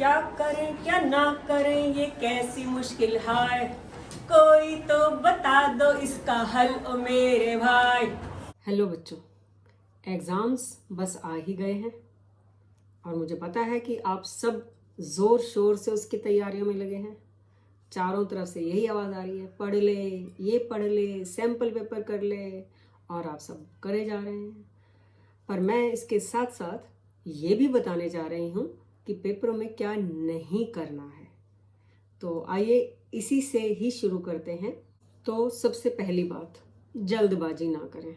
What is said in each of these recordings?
क्या करें क्या ना करें ये कैसी मुश्किल है, कोई तो बता दो इसका हल ओ मेरे भाई। हेलो बच्चों, एग्ज़ाम्स बस आ ही गए हैं और मुझे पता है कि आप सब ज़ोर शोर से उसकी तैयारियों में लगे हैं। चारों तरफ से यही आवाज़ आ रही है, पढ़ ले, ये पढ़ ले, सैम्पल पेपर कर ले, और आप सब करे जा रहे हैं। पर मैं इसके साथ साथ ये भी बताने जा रही हूँ कि पेपरों में क्या नहीं करना है। तो आइए इसी से ही शुरू करते हैं। तो सबसे पहली बात, जल्दबाजी ना करें।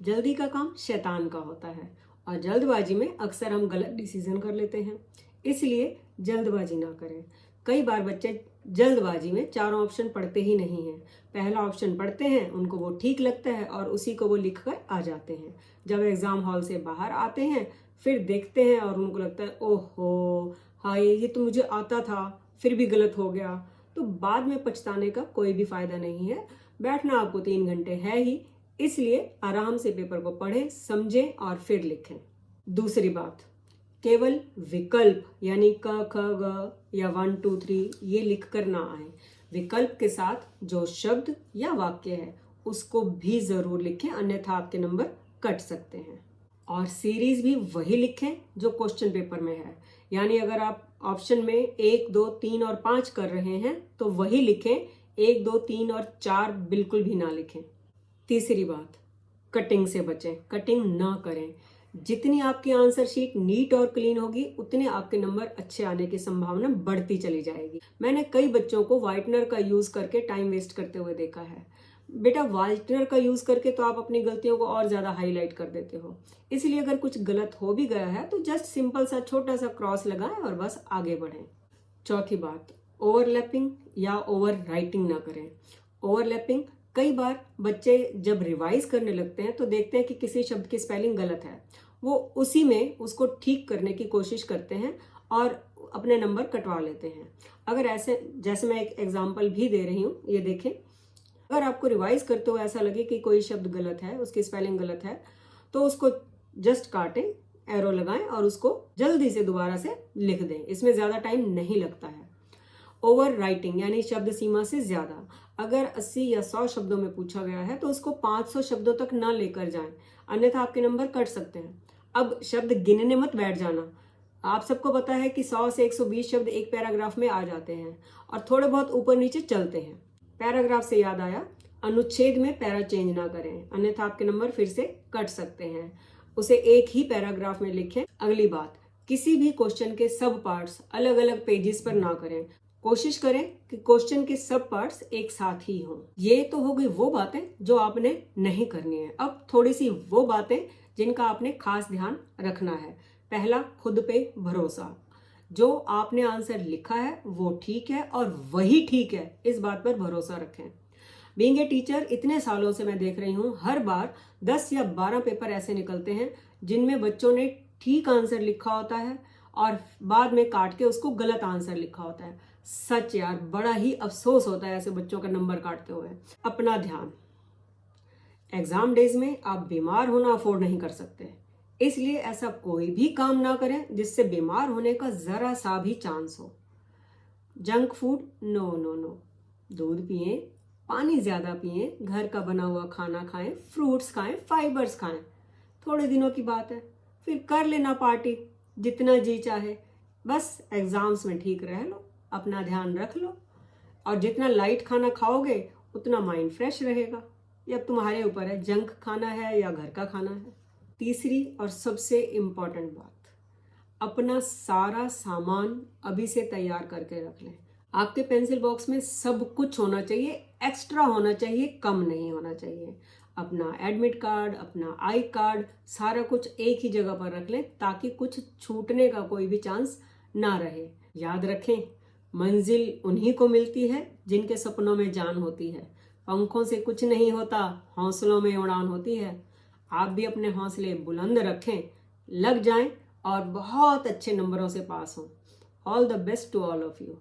जल्दी का काम शैतान का होता है और जल्दबाजी में अक्सर हम गलत डिसीजन कर लेते हैं, इसलिए जल्दबाजी ना करें। कई बार बच्चे जल्दबाजी में चारों ऑप्शन पढ़ते ही नहीं हैं। पहला ऑप्शन पढ़ते हैं, उनको वो ठीक लगता है और उसी को वो लिख कर आ जाते हैं। जब एग्ज़ाम हॉल से बाहर आते हैं फिर देखते हैं और उनको लगता है ओहो हाय ये तो मुझे आता था, फिर भी गलत हो गया। तो बाद में पछताने का कोई भी फ़ायदा नहीं है। बैठना आपको 3 घंटे है ही, इसलिए आराम से पेपर को पढ़ें, समझें और फिर लिखें। दूसरी बात, केवल विकल्प यानी क ख ग या 1 2 3 ये लिख कर ना आए। विकल्प के साथ जो शब्द या वाक्य है उसको भी ज़रूर लिखें, अन्यथा आपके नंबर कट सकते हैं। और सीरीज भी वही लिखें जो क्वेश्चन पेपर में है, यानी अगर आप ऑप्शन में 1 2 3 और 5 कर रहे हैं तो वही लिखें, 1 2 3 और 4 बिल्कुल भी ना लिखें। तीसरी बात, कटिंग से बचें, कटिंग ना करें। जितनी आपकी आंसर शीट नीट और क्लीन होगी उतने आपके नंबर अच्छे आने की संभावना बढ़ती चली जाएगी। मैंने कई बच्चों को व्हाइटनर का यूज करके टाइम वेस्ट करते हुए देखा है। बेटा व्हाइटनर का यूज करके तो आप अपनी गलतियों को और ज्यादा हाईलाइट कर देते हो, इसलिए अगर कुछ गलत हो भी गया है तो जस्ट सिंपल सा छोटा सा क्रॉस लगाएं और बस आगे बढ़ें। चौथी बात, ओवरलैपिंग या ओवर राइटिंग ना करें। ओवरलैपिंग, कई बार बच्चे जब रिवाइज करने लगते हैं तो देखते हैं कि किसी शब्द की स्पेलिंग गलत है, वो उसी में उसको ठीक करने की कोशिश करते हैं और अपने नंबर कटवा लेते हैं। अगर ऐसे, जैसे मैं एक एग्जांपल भी दे रही हूँ, ये देखें। अगर आपको रिवाइज करते हुए ऐसा लगे कि कोई शब्द गलत है, उसकी स्पेलिंग गलत है, तो उसको जस्ट काटें, एरो लगाएं और उसको जल्दी से दोबारा से लिख दें। इसमें ज़्यादा टाइम नहीं लगता है। ओवर राइटिंग यानी शब्द सीमा से ज़्यादा, अगर 80 या 100 शब्दों में पूछा गया है तो उसको 500 शब्दों तक ना लेकर जाएं, अन्यथा आपके नंबर कट सकते हैं। अब शब्द गिनने मत बैठ जाना। आप सबको पता है कि 100 से 120 शब्द एक पैराग्राफ में आ जाते हैं और थोड़े बहुत ऊपर नीचे चलते हैं। पैराग्राफ से याद आया, अनुच्छेद में पैरा चेंज ना करें, अन्यथा आपके नंबर फिर से कट सकते हैं। उसे एक ही पैराग्राफ में लिखें। अगली बात, किसी भी क्वेश्चन के सब पार्ट्स अलग अलग पेजेस पर ना करें। कोशिश करें कि क्वेश्चन के सब पार्ट्स एक साथ ही हों। ये तो हो गई वो बातें जो आपने नहीं करनी है। अब थोड़ी सी वो बातें जिनका आपने खास ध्यान रखना है। पहला, खुद पे भरोसा। जो आपने आंसर लिखा है वो ठीक है और वही ठीक है, इस बात पर भरोसा रखें। बीइंग ए टीचर इतने सालों से मैं देख रही हूँ, हर बार 10 या 12 पेपर ऐसे निकलते हैं जिनमें बच्चों ने ठीक आंसर लिखा होता है और बाद में काट के उसको गलत आंसर लिखा होता है। सच यार, बड़ा ही अफसोस होता है ऐसे बच्चों का नंबर काटते हुए। अपना ध्यान, एग्जाम डेज में आप बीमार होना अफोर्ड नहीं कर सकते, इसलिए ऐसा कोई भी काम ना करें जिससे बीमार होने का जरा सा भी चांस हो। Junk food no no no. दूध पिएं, पानी ज्यादा पिएं, घर का बना हुआ खाना खाएं, फ्रूट्स खाएं, फाइबर्स खाएं। थोड़े दिनों की बात है, फिर कर लेना पार्टी जितना जी चाहे। बस एग्जाम्स में ठीक रह लो, अपना ध्यान रख लो और जितना लाइट खाना खाओगे उतना माइंड फ्रेश रहेगा। ये अब तुम्हारे ऊपर है, जंक खाना है या घर का खाना है। तीसरी और सबसे इम्पॉर्टेंट बात, अपना सारा सामान अभी से तैयार करके रख लें। आपके पेंसिल बॉक्स में सब कुछ होना चाहिए, एक्स्ट्रा होना चाहिए, कम नहीं होना चाहिए। अपना एडमिट कार्ड, अपना आई कार्ड, सारा कुछ एक ही जगह पर रख लें ताकि कुछ छूटने का कोई भी चांस ना रहे। याद रखें, मंजिल उन्हीं को मिलती है जिनके सपनों में जान होती है। पंखों से कुछ नहीं होता, हौसलों में उड़ान होती है। आप भी अपने हौसले बुलंद रखें, लग जाएं और बहुत अच्छे नंबरों से पास हों। All the best to all of you.